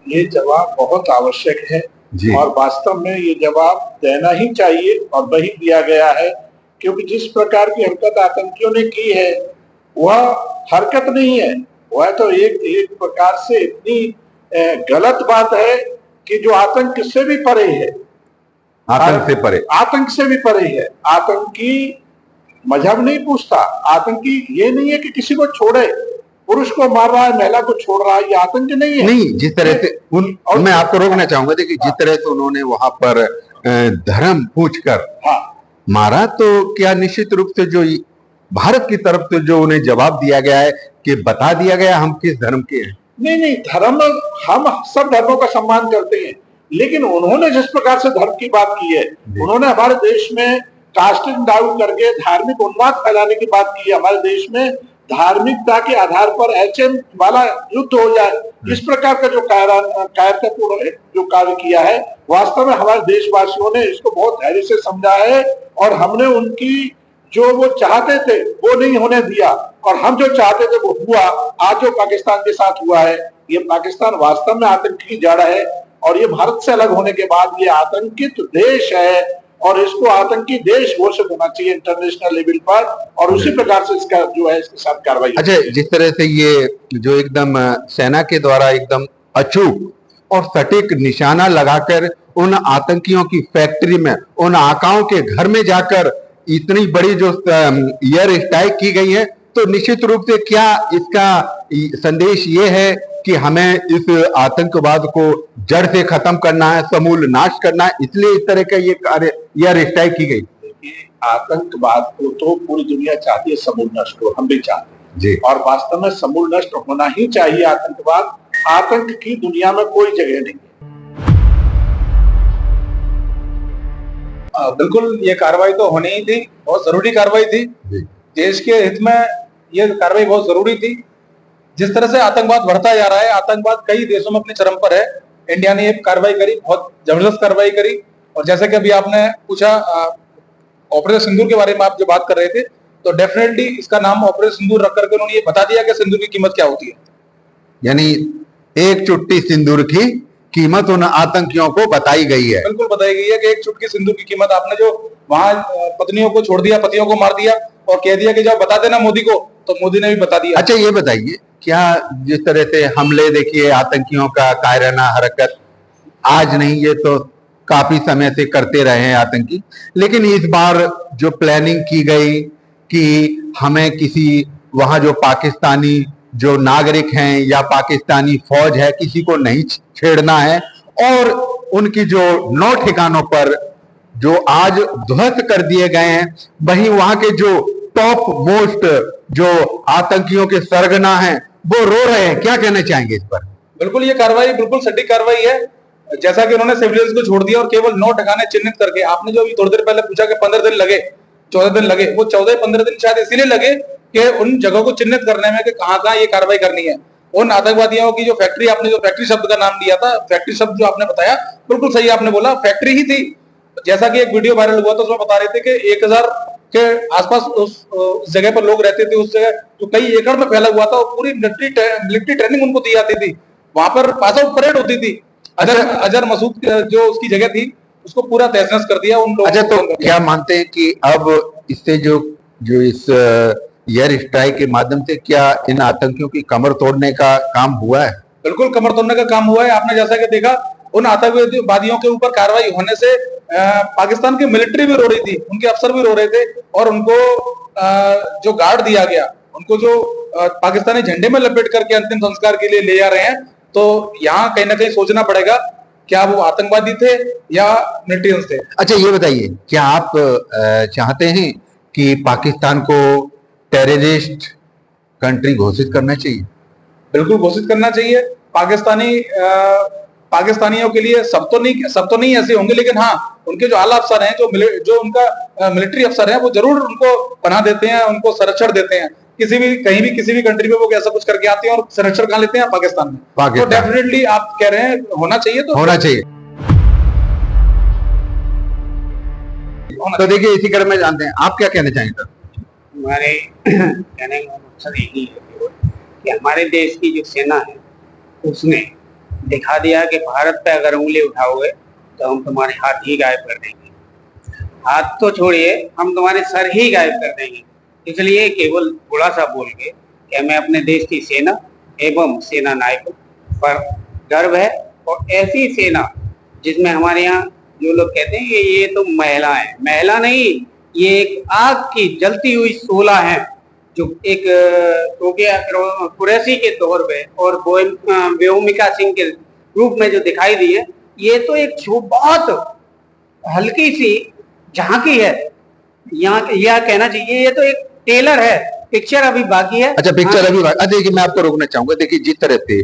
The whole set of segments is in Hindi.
ये जवाब बहुत आवश्यक है जी। और वास्तव में ये जवाब देना ही चाहिए और वही दिया गया है, क्योंकि जिस प्रकार की हरकत आतंकियों ने की है वह हरकत नहीं है, वह तो एक प्रकार से इतनी गलत बात है कि जो आतंक से भी परे है। आतंक से परे, आतंक से भी परे है। आतंकी मजहब नहीं पूछता, आतंकी ये नहीं है कि किसी को छोड़े, पुरुष को मार रहा है, महिला को छोड़ रहा है, ये आतंक नहीं है। नहीं, जिस तरह से मैं आपको रोकना चाहूंगा, देखिए जिस तरह से उन्होंने वहां पर धर्म पूछकर मारा, तो क्या निश्चित रूप से जो भारत की तरफ से जो उन्हें जवाब दिया गया है कि बता दिया गया हम किस धर्म के हैं? नहीं, धर्म, हम सब धर्मों का सम्मान करते हैं, लेकिन उन्होंने जिस प्रकार से धर्म की बात की है, उन्होंने हमारे देश में कास्टिंग डाउन करके धार्मिक उन्माद फैलाने की बात की है। हमारे देश में धार्मिकता के आधार पर एचएम वाला युद्ध हो जाए, इस प्रकार का जो कायरतापूर्ण जो कार्य किया है, वास्तव में हमारे देशवासियों ने इसको बहुत धैर्य से समझा है और हमने उनकी जो वो चाहते थे वो नहीं होने दिया, और हम जो चाहते थे वो हुआ। आज जो पाकिस्तान के साथ हुआ है, ये पाकिस्तान वास्तव में आतंक की जड़ है और ये भारत से अलग होने के बाद ये आतंकित देश है और इसको आतंकी देश घोषित होना चाहिए इंटरनेशनल लेवल पर, और उसी प्रकार से इसका जो है इसके साथ कार्रवाई। अच्छा, जिस तरह से ये जो एकदम सेना के द्वारा एकदम अचूक और सटीक निशाना लगाकर उन आतंकियों की फैक्ट्री में, उन आकाओं के घर में जाकर इतनी बड़ी जो एयर स्ट्राइक की गई है, तो निश्चित रूप से क्या इसका संदेश ये है कि हमें इस आतंकवाद को जड़ से खत्म करना है, समूल नाश करना है, इसलिए इस तरह का ये कार्य एयर स्ट्राइक की गई? देखिए, आतंकवाद को तो पूरी दुनिया चाहती है समूल नष्ट हो, हम भी चाहते हैं जी, और वास्तव में समूल नष्ट होना ही चाहिए आतंकवाद। आतंक की दुनिया में कोई जगह नहीं है। बिल्कुल, ये कार्रवाई तो होनी ही थी, बहुत जरूरी कार्रवाई थी। देश के हित में ये कार्रवाई बहुत जरूरी थी। जिस तरह से आतंकवाद बढ़ता जा रहा है, आतंकवाद कई देशों में अपने चरम पर है, इंडिया ने ये कार्रवाई करी, बहुत जबरदस्त कार्रवाई करी। और जैसे कि अभी आपने पूछा ऑपरेशन सिंदूर के बारे में, आप जो बात कर रहे थे, तो डेफिनेटली इसका नाम ऑपरेशन सिंदूर रख करके उन्होंने ये बता दिया कि सिंदूर की कीमत क्या होती है। यानी एक चुटकी सिंदूर की कीमत उन आतंकियों को बताई गई है। बिल्कुल बताई गई है कि एक चुटकी सिंदूर की कीमत। आपने जो वहां पत्नियों को छोड़ दिया, पतियों को मार दिया और कह दिया कि जब बता देना मोदी को, तो मोदी ने भी बता दिया। अच्छा, ये बताइए, क्या जिस तरह से हमले देखिए आतंकियों का कायराना हरकत आज नहीं, ये तो काफी समय से करते रहे हैं आतंकी, लेकिन इस बार जो प्लानिंग की गई कि हमें किसी वहां जो पाकिस्तानी जो नागरिक हैं या पाकिस्तानी फौज है, किसी को नहीं छेड़ना है, और उनकी जो 9 ठिकानों पर जो आज ध्वस्त कर दिए गए हैं, वहीं वहां के जो टॉप मोस्ट जो आतंकियों के सरगना हैं वो रो रहे हैं, क्या कहना चाहेंगे इस पर? बिल्कुल, ये कार्रवाई बिल्कुल सटीक कार्रवाई है। जैसा कि उन्होंने सिविलियंस को छोड़ दिया और केवल 9 ठिकाने चिन्हित करके, आपने जो अभी थोड़ी देर पहले पूछा कि 15 दिन लगे, 14 दिन लगे, वो 14-15 दिन शायद इसीलिए लगे कि उन जगहों को चिन्हित करने में कि कहां ये कार्रवाई करनी है। उन आतंकवादियों की जो फैक्ट्री, आपने जो फैक्ट्री शब्द का नाम दिया था, फैक्ट्री शब्द जो आपने बताया, बिल्कुल सही आपने बोला, फैक्ट्री ही थी। जैसा कि एक वीडियो वायरल हुआ था, उसमें बता रहे थे कि 1000 के आसपास उस जगह पर लोग रहते थे। उस जगह जो कई एकड़ में फैला हुआ था, और पूरी मिलिट्री ट्रेनिंग उनको दी जाती थी, वहां पर पास आउट परेड होती थी। अजहर मसूद जो उसकी जगह थी, उसको पूरा तहस-नहस कर दिया उन लोगों। अच्छा, तो क्या मानते हैं कि अब इससे जो इस एयर स्ट्राइक के माध्यम से क्या इन आतंकियों की कमर तोड़ने का काम हुआ है? बिल्कुल, कमर तोड़ने का काम हुआ है। आपने जैसा कि देखा, उन आतंकवादियों के ऊपर कार्रवाई होने से पाकिस्तान की मिलिट्री भी रो रही थी, उनके अफसर भी रो रहे थे, और उनको जो गार्ड दिया गया, उनको जो पाकिस्तानी झंडे में लपेट करके अंतिम संस्कार के लिए ले जा रहे हैं, तो यहाँ कहीं ना कहीं सोचना पड़ेगा क्या वो आतंकवादी थे या मिलिटेंट्स थे। अच्छा, ये बताइए, क्या आप चाहते हैं कि पाकिस्तान को टेररिस्ट कंट्री घोषित करना चाहिए? बिल्कुल घोषित करना चाहिए। पाकिस्तानियों के लिए सब तो नहीं ऐसे होंगे, लेकिन हाँ, उनके जो आला अफसर हैं, जो उनका मिलिट्री अफसर है, वो जरूर उनको पनाह देते हैं, उनको संरक्षण देते हैं। कहीं भी किसी भी कंट्री में वो ऐसा कुछ करके आते हैं और संरक्षण कहाँ लेते हैं? पाकिस्तान में। तो डेफिनेटली आप कह रहे हैं होना चाहिए, तो होना चाहिए। तो देखिए, इसी क्रम में जानते हैं, आप क्या कहना चाहेंगे? हमारे कहने का मकसद यही है कि हमारे देश की जो सेना है, उसने दिखा दिया कि भारत पे अगर उंगली उठाओगे तो हम तुम्हारे हाथ ही गायब कर देंगे। हाथ तो छोड़िए, हम तुम्हारे सर ही गायब कर देंगे। इसलिए केवल थोड़ा सा बोल के कि हमें अपने देश की सेना एवं सेना नायकों पर गर्व है, और ऐसी सेना जिसमें हमारे यहाँ जो लोग कहते हैं कि ये तो महिला नहीं, ये एक आग की जलती हुई शोला है, जो एक टोकिया कुरैशी के तौर पे और व्योमिका सिंह के रूप में जो दिखाई दी है, ये तो एक बहुत हल्की सी झांकी है। यहाँ यह कहना चाहिए ये तो एक टेलर है, पिक्चर अभी बाकी है। अच्छा, पिक्चर अभी देखिए, मैं आपको रोकना चाहूंगा। देखिए, जिस तरह से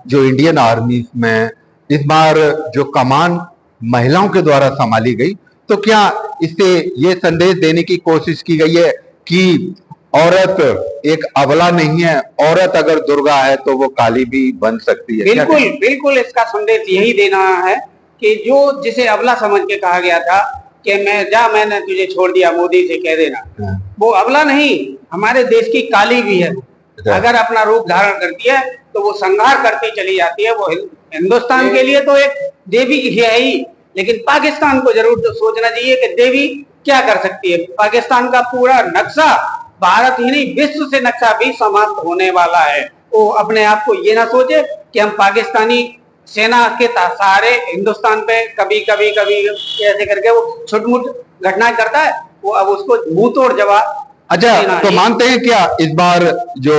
जो इंडियन आर्मी में इस बार जो कमान महिलाओं के द्वारा संभाली गई, तो क्या इससे ये संदेश देने की कोशिश की गई है कि औरत एक अबला नहीं है, औरत अगर दुर्गा है तो वो काली भी बन सकती है? बिल्कुल बिल्कुल, इसका संदेश यही देना है कि जो जिसे अबला समझ के कहा गया था कि मैंने तुझे छोड़ दिया, मोदी से कह देना, वो अबला नहीं, हमारे देश की काली भी है। अगर अपना रूप धारण करती है तो वो संहार करती चली जाती है। वो हिंदुस्तान के लिए तो एक देवी है ही, लेकिन पाकिस्तान को जरूर तो सोचना चाहिए कि देवी क्या कर सकती है। पाकिस्तान का पूरा नक्शा, भारत ही नहीं विश्व से नक्शा भी समाप्त होने वाला है। वो अपने आप को ये ना सोचे कि हम पाकिस्तानी सेना के सहारे हिंदुस्तान पे कभी कभी ऐसे करके वो छुटमुट घटनाएं करता है, वो अब उसको मुंह तोड़ जवाब। अच्छा, तो मानते हैं क्या इस बार जो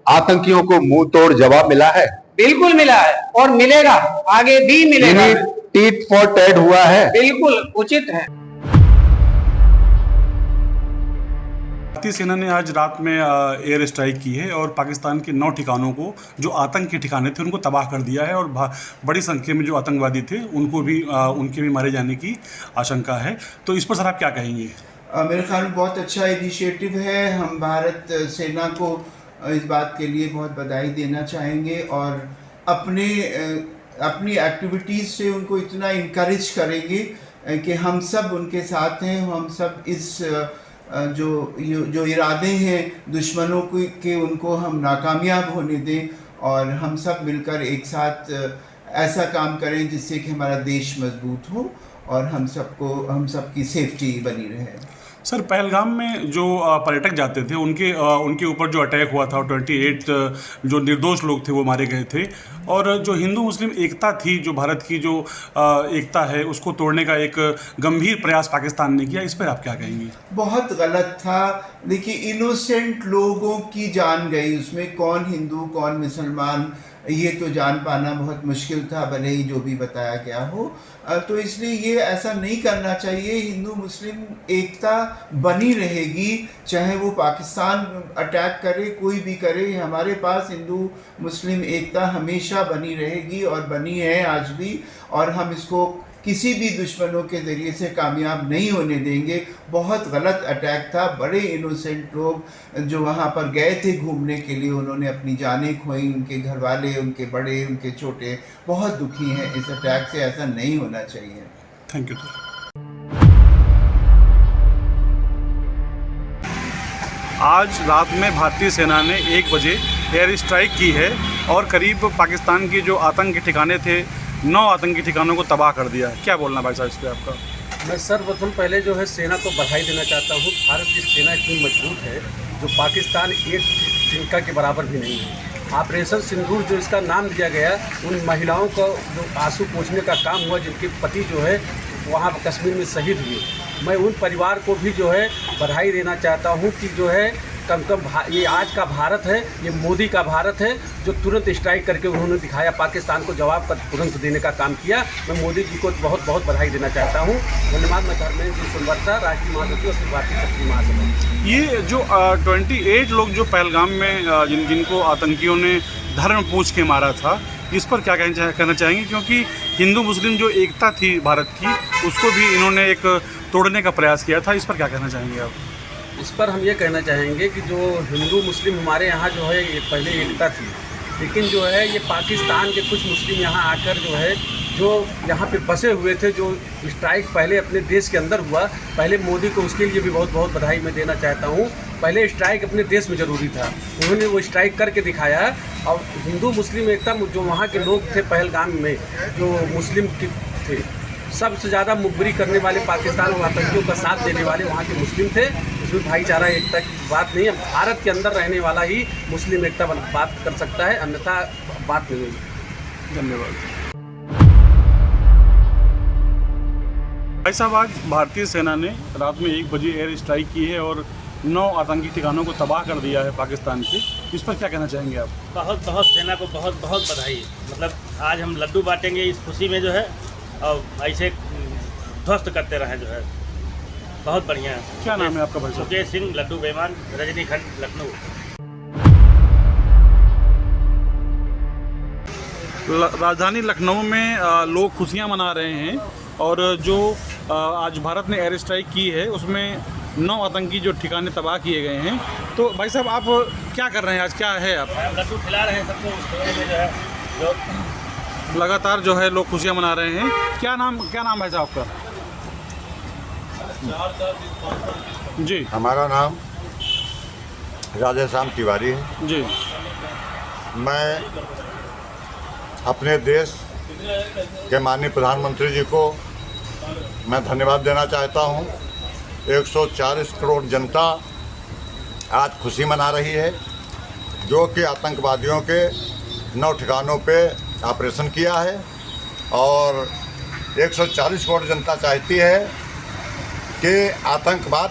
आतंकियों को मुंह तोड़ जवाब मिला है? बिल्कुल मिला है और मिलेगा, आगे भी मिलेगा। टीट फॉर टैट हुआ है, बिल्कुल उचित है। भारतीय सेना ने आज रात में एयर स्ट्राइक की है और पाकिस्तान के 9 ठिकानों को, जो आतंक के ठिकाने थे, उनको तबाह कर दिया है, और बड़ी संख्या में जो आतंकवादी थे उनको भी उनके भी मारे जाने की आशंका है। तो इस पर सर आप क्या कहेंगे? मेरे ख्याल में बहुत अच्छा इनिशिएटिव है। हम भारत सेना को इस बात के लिए बहुत बधाई देना चाहेंगे और अपनी एक्टिविटीज़ से उनको इतना इनकरेज करेंगे कि हम सब उनके साथ हैं। हम सब इस जो इरादे हैं दुश्मनों के उनको हम नाकामयाब होने दें, और हम सब मिलकर एक साथ ऐसा काम करें जिससे कि हमारा देश मजबूत हो और हम सबकी सेफ्टी बनी रहे। सर, पहलगाम में जो पर्यटक जाते थे उनके ऊपर जो अटैक हुआ था, 28 जो निर्दोष लोग थे वो मारे गए थे, और जो हिंदू मुस्लिम एकता थी, जो भारत की जो एकता है, उसको तोड़ने का एक गंभीर प्रयास पाकिस्तान ने किया। इस पर आप क्या कहेंगे? बहुत गलत था। देखिए, इनोसेंट लोगों की जान गई, उसमें कौन हिंदू कौन मुसलमान ये तो जान पाना बहुत मुश्किल था, भले ही जो भी बताया गया हो। तो इसलिए ये ऐसा नहीं करना चाहिए। हिंदू मुस्लिम एकता बनी रहेगी, चाहे वो पाकिस्तान अटैक करे, कोई भी करे, हमारे पास हिंदू मुस्लिम एकता हमेशा बनी रहेगी और बनी है आज भी, और हम इसको किसी भी दुश्मनों के ज़रिए से कामयाब नहीं होने देंगे। बहुत गलत अटैक था। बड़े इनोसेंट लोग जो वहाँ पर गए थे घूमने के लिए, उन्होंने अपनी जानें खोई, उनके घर वाले, उनके बड़े, उनके छोटे बहुत दुखी हैं इस अटैक से। ऐसा नहीं होना चाहिए। Thank you sir. आज रात में भारतीय सेना ने 1 बजे एयर स्ट्राइक की है और करीब पाकिस्तान के जो आतंक के ठिकाने थे, 9 आतंकी ठिकानों को तबाह कर दिया है। क्या बोलना भाई साहब इस पर आपका? मैं सर्वप्रथम पहले जो है सेना को बधाई देना चाहता हूँ। भारत की सेना इतनी मजबूत है जो पाकिस्तान एक तिनका के बराबर भी नहीं है। ऑपरेशन सिंदूर जो इसका नाम दिया गया, उन महिलाओं का जो आंसू पोंछने का काम हुआ, जिनके पति जो है वहाँ कश्मीर में शहीद हुए, मैं उन परिवार को भी जो है बधाई देना चाहता हूँ कि जो है कम ये आज का भारत है, ये मोदी का भारत है, जो तुरंत स्ट्राइक करके उन्होंने दिखाया, पाकिस्तान को जवाब का तुरंत देने का काम किया। मैं मोदी जी को बहुत बहुत बधाई देना चाहता हूँ। धन्यवाद। मैं धर्मेंद्र जी सुनवर्ता, राष्ट्रीय महासचिव अखिल भारतीय शक्ति महासभा। ये जो 28 लोग जो पहलगाम में जिनको आतंकियों ने धर्म पूछ के मारा था, इस पर क्या कहना चाहेंगे? क्योंकि हिंदू मुस्लिम जो एकता थी भारत की, उसको भी इन्होंने एक तोड़ने का प्रयास किया था। इस पर क्या कहना चाहेंगे आप? इस पर हम ये कहना चाहेंगे कि जो हिंदू मुस्लिम हमारे यहाँ जो है ये पहले एकता थी, लेकिन जो है ये पाकिस्तान के कुछ मुस्लिम यहाँ आकर जो है जो यहाँ पे बसे हुए थे, जो स्ट्राइक पहले अपने देश के अंदर हुआ, पहले मोदी को उसके लिए भी बहुत बहुत बधाई मैं देना चाहता हूँ। पहले स्ट्राइक अपने देश में ज़रूरी था, उन्होंने वो स्ट्राइक करके दिखाया। और हिंदू मुस्लिम एकता जो वहाँ के लोग थे पहलगाम में, जो मुस्लिम थे, सबसे ज़्यादा मुखबिरी करने वाले पाकिस्तान और आतंकियों का साथ देने वाले वहाँ के मुस्लिम थे। इसमें भाईचारा एकता की बात नहीं है। भारत के अंदर रहने वाला ही मुस्लिम एकता बात कर सकता है, अन्यथा बात नहीं होगी। धन्यवाद। भाई साहब, आज भारतीय सेना ने रात में 1 बजे एयर स्ट्राइक की है और 9 आतंकी ठिकानों को तबाह कर दिया है पाकिस्तान के। इस पर क्या कहना चाहेंगे आप? बहुत बहुत सेना को बहुत बहुत बधाई। मतलब आज हम लड्डू बांटेंगे इस खुशी में जो है, और ऐसे ध्वस्त करते रहे जो है, बहुत बढ़िया है। क्या नाम है आपका भाई साहब? सुखदेव सिंह, लड्डू बेईमान, रजनीखंड, लखनऊ। राजधानी लखनऊ में लोग खुशियां मना रहे हैं और जो आज भारत ने एयर स्ट्राइक की है उसमें 9 आतंकी जो ठिकाने तबाह किए गए हैं। तो भाई साहब, आप क्या कर रहे हैं आज? क्या है आप? लड्डू खिला रहे हैं सबको उस कोने में जो है, जो लगातार जो है लोग खुशियां मना रहे हैं। क्या नाम है साहब आपका? जी, हमारा नाम राधेश्याम तिवारी है जी। मैं अपने देश के माननीय प्रधानमंत्री जी को मैं धन्यवाद देना चाहता हूं। 140 करोड़ जनता आज खुशी मना रही है, जो कि आतंकवादियों के 9 ठिकानों पे ऑपरेशन किया है, और 140 करोड़ जनता चाहती है कि आतंकवाद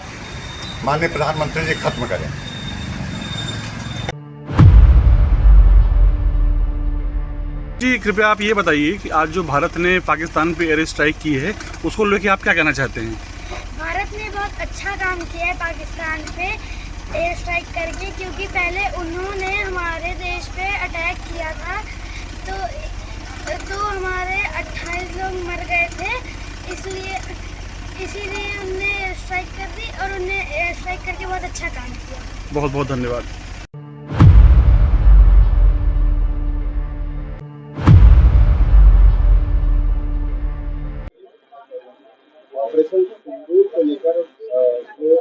माननीय प्रधानमंत्री जी खत्म करें। जी, कृपया आप ये बताइए कि आज जो भारत ने पाकिस्तान पे एयर स्ट्राइक की है उसको लेके आप क्या कहना चाहते हैं? भारत ने बहुत अच्छा काम किया है पाकिस्तान पे एयर स्ट्राइक करके, क्योंकि पहले उन्होंने हमारे देश पे अटैक किया था, तो हमारे 28 लोग मर गए थे। इसीलिए उन्होंने एयर स्ट्राइक कर दी और उन्होंने एयर स्ट्राइक करके बहुत अच्छा काम किया। बहुत बहुत धन्यवाद। ऑपरेशन सिंदूर को लेकर जो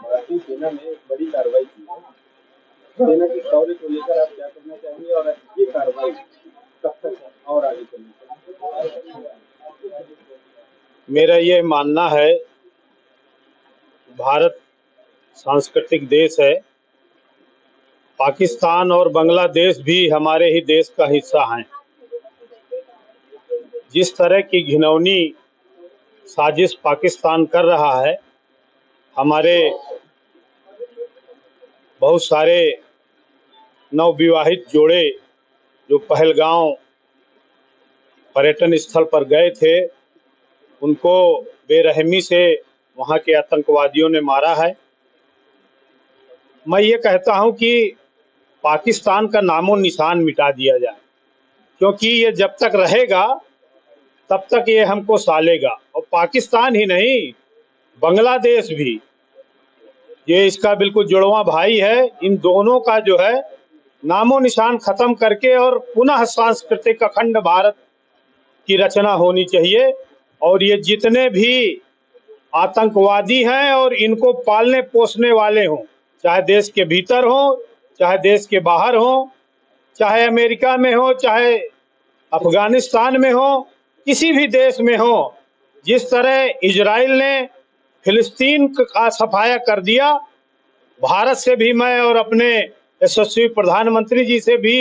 भारतीय सेना ने बड़ी कार्रवाई की है, सेना के शौर्य को लेकर आप क्या करना चाहेंगे, और ये कार्रवाई कब तक और आगे चलनी चाहिए? मेरा ये मानना है, भारत सांस्कृतिक देश है, पाकिस्तान और बांग्लादेश भी हमारे ही देश का हिस्सा हैं। जिस तरह की घिनौनी साजिश पाकिस्तान कर रहा है, हमारे बहुत सारे नवविवाहित जोड़े जो पहलगांव पर्यटन स्थल पर गए थे, उनको बेरहमी से वहां के आतंकवादियों ने मारा है। मैं ये कहता हूं कि पाकिस्तान का नामो निशान मिटा दिया जाए, क्योंकि ये जब तक रहेगा तब तक ये हमको सालेगा। और पाकिस्तान ही नहीं, बांग्लादेश भी, ये इसका बिल्कुल जुड़वा भाई है। इन दोनों का जो है नामो निशान खत्म करके और पुनः सांस्कृतिक अखंड भारत की रचना होनी चाहिए। और ये जितने भी आतंकवादी हैं और इनको पालने पोसने वाले हों, चाहे देश के भीतर हों, चाहे देश के बाहर हों, चाहे अमेरिका में हो, चाहे अफगानिस्तान में हो, किसी भी देश में हो, जिस तरह इजराइल ने फिलिस्तीन का सफाया कर दिया, भारत से भी मैं और अपने यशस्वी प्रधानमंत्री जी से भी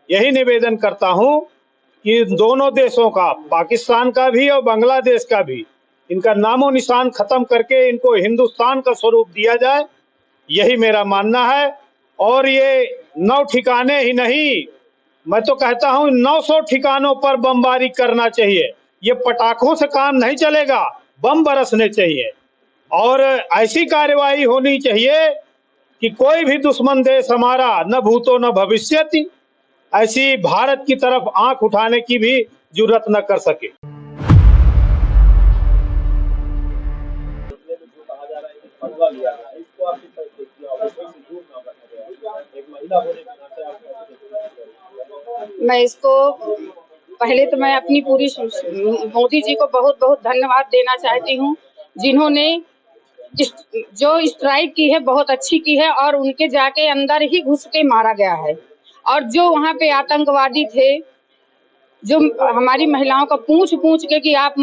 यही निवेदन करता हूं कि दोनों देशों का, पाकिस्तान का भी और बांग्लादेश का भी, इनका नामो निशान खत्म करके इनको हिंदुस्तान का स्वरूप दिया जाए, यही मेरा मानना है। और ये 9 ठिकाने ही नहीं, मैं तो कहता हूं 900 ठिकानों पर बमबारी करना चाहिए। ये पटाखों से काम नहीं चलेगा, बम बरसने चाहिए और ऐसी कार्रवाई होनी चाहिए कि कोई भी दुश्मन देश हमारा न भूतो न भविष्यति ऐसी भारत की तरफ आंख उठाने की भी जुर्रत न कर सके। मैं इसको पहले तो मैं अपनी पूरी मोदी जी को बहुत बहुत धन्यवाद देना चाहती हूँ, जिन्होंने जो स्ट्राइक की है बहुत अच्छी की है और उनके जाके अंदर ही घुस के मारा गया है। और जो वहाँ पे आतंकवादी थे, जो हमारी महिलाओं का पूछ पूछ के कि आप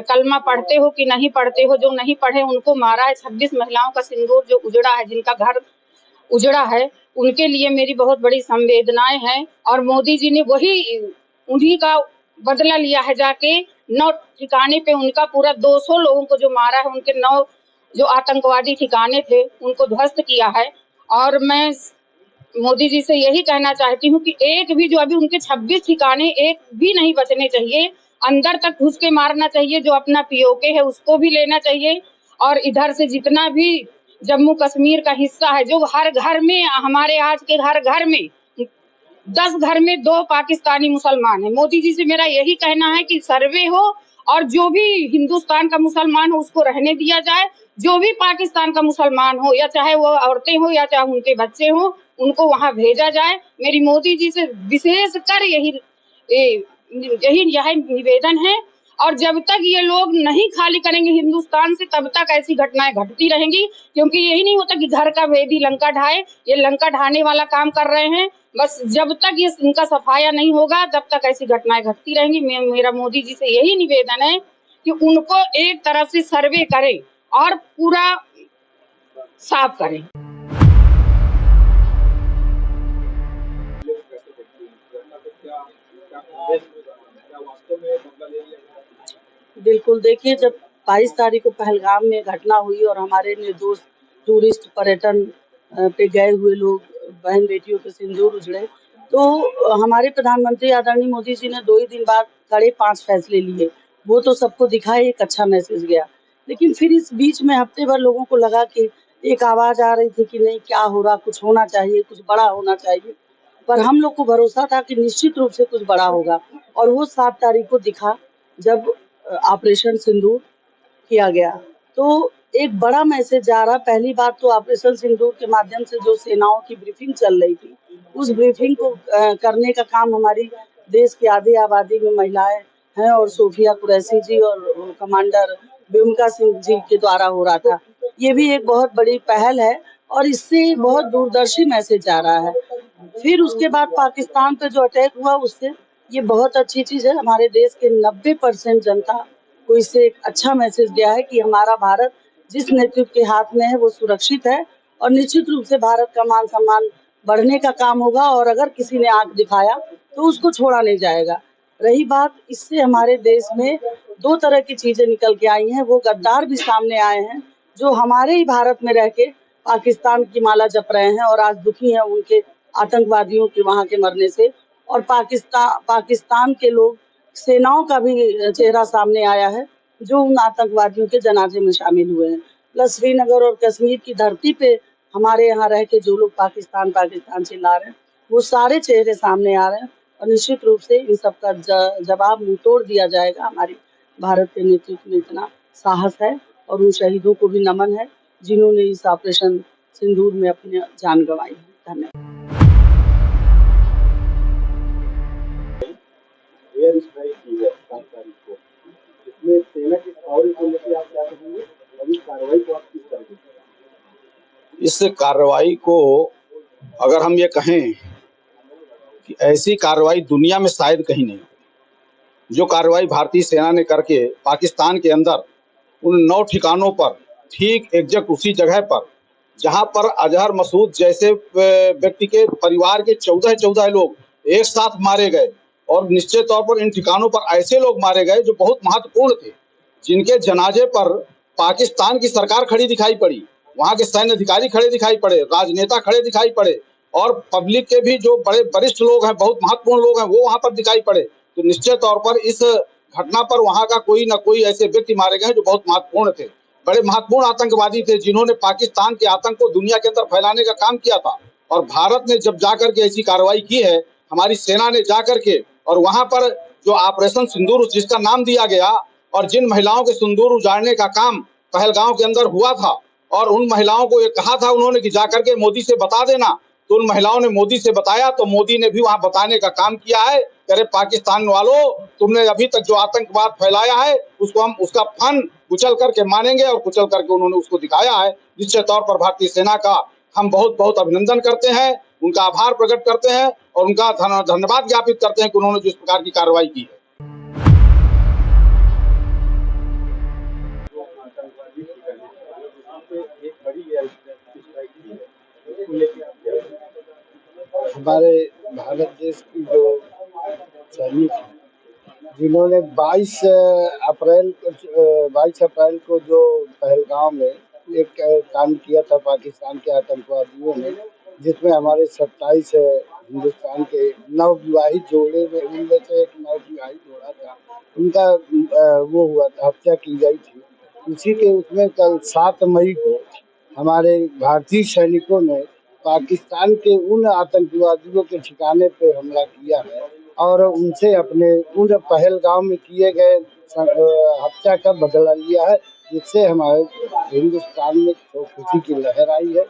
कलमा पढ़ते हो कि नहीं पढ़ते हो, जो नहीं पढ़े उनको मारा है। 26 महिलाओं का सिंदूर जो उजड़ा है, जिनका घर उजड़ा है, उनके लिए मेरी बहुत बड़ी संवेदनाएं हैं। और मोदी जी ने उन्हीं का बदला लिया है, जाके 9 ठिकाने पे उनका पूरा 200 लोगों को जो मारा है, उनके 9 जो आतंकवादी ठिकाने थे उनको ध्वस्त किया है। और मैं मोदी जी से यही कहना चाहती हूँ कि एक भी जो अभी उनके 26 ठिकाने एक भी नहीं बचने चाहिए, अंदर तक घुस के मारना चाहिए। जो अपना पीओके है उसको भी लेना चाहिए। और इधर से जितना भी जम्मू कश्मीर का हिस्सा है, जो हर घर में, हमारे आज के हर घर में 10 घर में 2 पाकिस्तानी मुसलमान है। मोदी जी से मेरा यही कहना है कि सर्वे हो और जो भी हिंदुस्तान का मुसलमान हो उसको रहने दिया जाए। जो भी पाकिस्तान का मुसलमान हो, या चाहे वो औरतें हो या चाहे उनके बच्चे हो, उनको वहां भेजा जाए। मेरी मोदी जी से विशेष कर यही निवेदन है। और जब तक ये लोग नहीं खाली करेंगे हिंदुस्तान से, तब तक ऐसी घटनाएं घटती रहेंगी। क्योंकि यही नहीं होता कि घर का भेदी लंका ढाए, ये लंका ढाने वाला काम कर रहे हैं। बस जब तक ये इनका सफाया नहीं होगा, तब तक ऐसी घटनाएं घटती रहेंगी। मेरा मोदी जी से यही निवेदन है कि उनको एक तरफ से सर्वे करें और पूरा साफ करें। बिल्कुल, देखिए, जब 22 तारीख को पहलगाम में घटना हुई और हमारे निर्दोष टूरिस्ट पर्यटन पे गए हुए लोग, बहन बेटियों के सिंदूर उजड़े, तो हमारे प्रधानमंत्री आदरणीय मोदी जी ने 2 ही दिन बाद कड़े 5 फैसले लिए। वो तो सबको दिखा, एक अच्छा मैसेज गया। लेकिन फिर इस बीच में हफ्ते भर लोगों को लगा कि एक आवाज़ आ रही थी कि नहीं, क्या हो रहा, कुछ होना चाहिए, कुछ बड़ा होना चाहिए। पर हम लोग को भरोसा था कि निश्चित रूप से कुछ बड़ा होगा। और वो 7 तारीख को दिखा, जब ऑपरेशन सिंदूर किया गया, तो एक बड़ा मैसेज जा रहा। पहली बात तो ऑपरेशन सिंदूर के माध्यम से जो सेनाओं की ब्रीफिंग चल रही थी, उस ब्रीफिंग को करने का काम हमारी देश की आधी आबादी में महिलाएं हैं और सोफिया कुरैशी जी और कमांडर बिमका सिंह जी के द्वारा हो रहा था। ये भी एक बहुत बड़ी पहल है और इससे बहुत दूरदर्शी मैसेज जा रहा है। फिर उसके बाद पाकिस्तान पे जो अटैक हुआ, उससे ये बहुत अच्छी चीज़ है। हमारे देश के 90% जनता को इससे एक अच्छा मैसेज गया है कि हमारा भारत जिस नेतृत्व के हाथ में है वो सुरक्षित है और निश्चित रूप से भारत का मान सम्मान बढ़ने का काम होगा। और अगर किसी ने आंख दिखाया तो उसको छोड़ा नहीं जाएगा। रही बात, इससे हमारे देश में 2 तरह की चीजें निकल के आई हैं। वो गद्दार भी सामने आए हैं जो हमारे ही भारत में रह के पाकिस्तान की माला जप रहे हैं और आज दुखी हैं उनके आतंकवादियों के वहां के मरने से। और पाकिस्तान के लोग, सेनाओं का भी चेहरा सामने आया है जो उन आतंकवादियों के जनाजे में शामिल हुए हैं। प्लस श्रीनगर और कश्मीर की धरती पे हमारे यहाँ रह के जो लोग पाकिस्तान चिल्ला रहे हैं, वो सारे चेहरे सामने आ रहे हैं। और निश्चित रूप से इन सब का जवाब मुंह तोड़ दिया जाएगा। हमारी भारत के नेतृत्व में इतना साहस है और उन शहीदों को भी नमन है जिन्होंने इस ऑपरेशन सिंदूर में अपनी जान गंवाई है। धन्यवाद। एयर स्ट्राइक की है 7 तारीख को, इसमें सेना की शौर्य को लेकर आप क्या कहेंगे और इस कार्रवाई को आप किस तरह से? इस कार्रवाई को अगर हम ये कहें कि ऐसी कार्रवाई दुनिया में शायद कहीं नहीं, जो कार्रवाई भारतीय सेना ने करके पाकिस्तान के अंदर उन 9 ठिकानों पर, ठीक एग्जैक्ट उसी जगह पर जहां पर अजहर मसूद जैसे व्यक्ति के परिवार के 14 लोग एक साथ मारे गए और निश्चित तौर पर इन ठिकानों पर ऐसे लोग मारे गए जो बहुत महत्वपूर्ण थे, जिनके जनाजे पर पाकिस्तान की सरकार खड़ी दिखाई पड़ी, वहां के सैन्य अधिकारी खड़े दिखाई पड़े, राजनेता खड़े दिखाई पड़े और पब्लिक के भी जो बड़े वरिष्ठ लोग हैं, बहुत महत्वपूर्ण लोग हैं, वो वहां पर दिखाई पड़े। तो निश्चित तौर पर इस घटना पर वहां का कोई ना कोई ऐसे व्यक्ति मारे गए जो बहुत महत्वपूर्ण थे, बड़े महत्वपूर्ण आतंकवादी थे, जिन्होंने पाकिस्तान के आतंक को दुनिया के अंदर फैलाने का काम किया था। और भारत ने जब जाकर के ऐसी कार्रवाई की है, हमारी सेना ने जाकर के, और वहां पर जो ऑपरेशन सिंदूर जिसका नाम दिया गया, और जिन महिलाओं के सिंदूर उजाड़ने का काम पहलगांव के अंदर हुआ था, और उन महिलाओं को ये कहा था उन्होंने कि जाकर के मोदी से बता देना, तो उन महिलाओं ने मोदी से बताया, तो मोदी ने भी वहां बताने का काम किया है। अरे पाकिस्तान वालों, तुमने अभी तक जो आतंकवाद फैलाया है उसको हम उसका फन कुचल करके मानेंगे, और कुचल करके उन्होंने उसको दिखाया है, जिसके तौर पर भारतीय सेना का हम बहुत बहुत अभिनंदन करते हैं, उनका आभार प्रकट करते हैं और उनका धन्यवाद ज्ञापित करते हैं कि उन्होंने जिस प्रकार की कार्रवाई की है। हमारे भारत देश की जो सैनिक हैं, जिन्होंने 22 अप्रैल को जो पहलगाम में एक कांड किया था पाकिस्तान के आतंकवादियों ने, जिसमें हमारे 27 हिंदुस्तान के नवविवाहित जोड़े में, उनमें से एक नवविवाहित जोड़ा था, उनका वो हुआ था, हत्या की गई थी। उसी के उसमें कल 7 मई को हमारे भारतीय सैनिकों ने पाकिस्तान के उन आतंकवादियों के ठिकाने पे हमला किया है और उनसे अपने उन पहलगाम में किए गए हत्या का बदला लिया है, जिससे हमारे हिंदुस्तान में खुशी की लहर आई है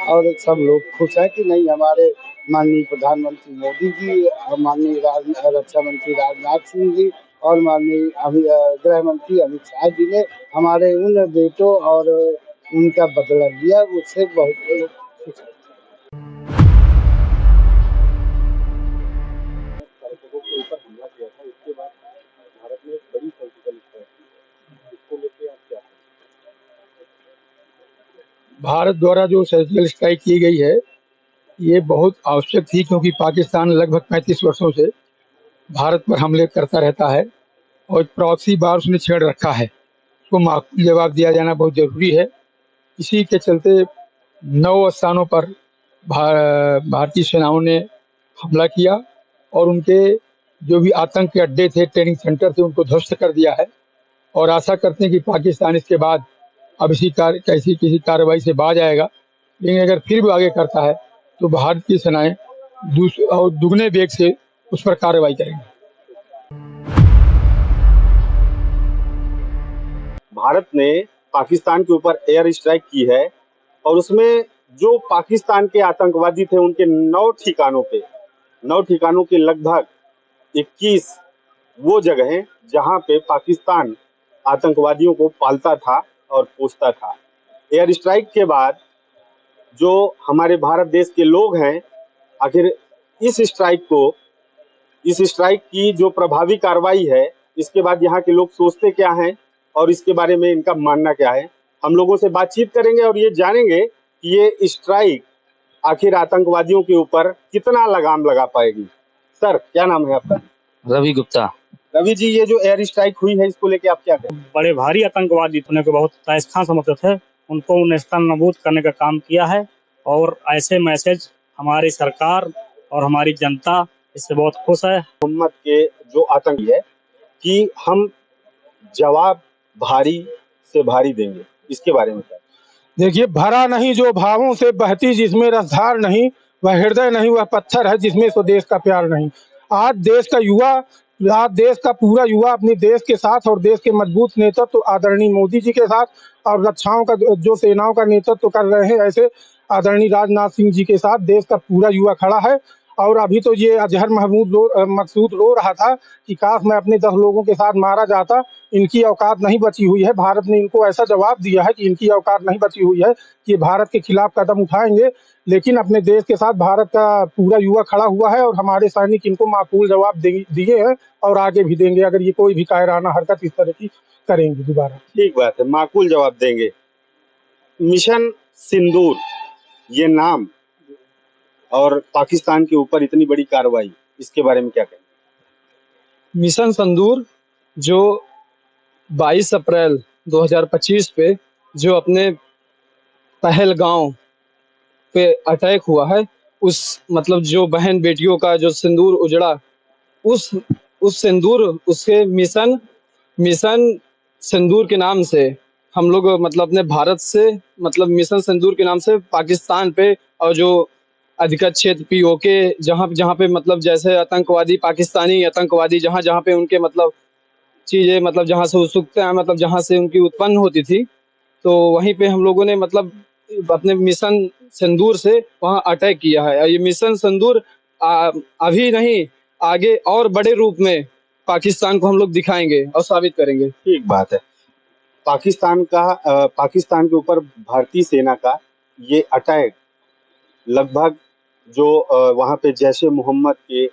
और सब लोग खुश हैं कि नहीं, हमारे माननीय प्रधानमंत्री मोदी जी, माननीय रक्षा मंत्री राजनाथ सिंह जी और माननीय गृह मंत्री अमित शाह जी ने हमारे उन बेटों और उनका बदला लिया, उससे बहुत खुश हैं। भारत द्वारा जो सर्जिकल स्ट्राइक की गई है ये बहुत आवश्यक थी, क्योंकि पाकिस्तान लगभग 35 वर्षों से भारत पर हमले करता रहता है और प्रॉक्सी बार उसने छेड़ रखा है, उसको माकूल जवाब दिया जाना बहुत ज़रूरी है। इसी के चलते 9 स्थानों पर भारतीय सेनाओं ने हमला किया और उनके जो भी आतंक के अड्डे थे, ट्रेनिंग सेंटर थे, उनको ध्वस्त कर दिया है और आशा करते हैं कि पाकिस्तान इसके बाद अब किसी कार्रवाई से बाज आएगा। लेकिन अगर फिर भी आगे करता है तो भारत की सेनाएं दुगने वेग से उस पर कार्रवाई करेंगी। भारत ने पाकिस्तान के ऊपर एयर स्ट्राइक की है और उसमें जो पाकिस्तान के आतंकवादी थे उनके 9 ठिकानों के लगभग 21 वो जगह हैं जहां पे पाकिस्तान आतंकवादियों को पालता था और पोसता था। एयर स्ट्राइक के बाद जो हमारे भारत देश के लोग हैं, आखिर इस स्ट्राइक की जो प्रभावी कार्रवाई है, इसके बाद यहाँ के लोग सोचते क्या हैं और इसके बारे में इनका मानना क्या है, हम लोगों से बातचीत करेंगे और ये जानेंगे कि ये स्ट्राइक आखिर आतंकवादियों के ऊपर कितना लगाम लगा पाएगी। सर, क्या नाम है आपका? रवि गुप्ता। रवि जी, ये जो एयर स्ट्राइक हुई है इसको लेके आप क्या कहें? बड़े भारी आतंकवादी होने को बहुत ताइस्खान समझते थे, उनको नेस्तनाबूद करने का काम किया है और ऐसे मैसेज हमारी सरकार और हमारी जनता इससे बहुत खुश है। मोहम्मद के जो आतंकी है कि हम जवाब भारी से भारी देंगे, इसके बारे में क्या? देखिए, भरा नहीं जो भावों से बहती, जिसमें रसधार नहीं वह हृदय नहीं, वह पत्थर है जिसमें स्वदेश का प्यार नहीं। आज देश का पूरा युवा अपने देश के साथ और देश के मजबूत नेतृत्व तो आदरणीय मोदी जी के साथ और रक्षाओं का जो सेनाओं का नेतृत्व कर रहे हैं, ऐसे आदरणीय राजनाथ सिंह जी के साथ देश का पूरा युवा खड़ा है। और अभी तो ये अजहर मकसूद रो रहा था कि काश मैं अपने 10 लोगों के साथ मारा जाता, इनकी औकात नहीं बची हुई है। भारत ने इनको ऐसा जवाब दिया है कि इनकी औकात नहीं बची हुई है कि भारत के खिलाफ कदम उठाएंगे, लेकिन अपने देश के साथ भारत का पूरा युवा खड़ा हुआ है और हमारे सैनिक इनको माकूल जवाब दिए हैं और आगे भी देंगे अगर ये कोई भी कायराना हरकत इस तरह की करेंगे दोबारा। ठीक बात है, माकूल जवाब देंगे। मिशन सिंदूर ये नाम और पाकिस्तान के ऊपर इतनी बड़ी कार्रवाई, इसके बारे में क्या कहें? मिशन सिंदूर जो 22 अप्रैल 2025 पे जो अपने पहलगांव पे अटैक हुआ है, उस मतलब जो बहन बेटियों का जो सिंदूर उजड़ा, उस सिंदूर उसके मिशन सिंदूर के नाम से हम लोग मतलब अपने भारत से मतलब मिशन सिंदूर के नाम से पाकिस्तान पे और जो अधिकृत क्षेत्र पीओके जहाँ पे मतलब जैसे आतंकवादी पाकिस्तानी आतंकवादी जहाँ पे उनके मतलब चीज़ें मतलब जहाँ से उत्सुकताएं मतलब जहाँ से उनकी उत्पन्न होती थी, तो वहीं पे हम लोगों ने मतलब अपने मिशन सिंदूर से वहाँ अटैक किया है। ये मिशन सिंदूर अभी नहीं, आगे और बड़े रूप में पाकिस्तान को हम लोग दिखाएंगे और साबित करेंगे। ठीक बात है। पाकिस्तान के ऊपर भारतीय सेना का ये अटैक लगभग जो वहां पे जैश ए मोहम्मद के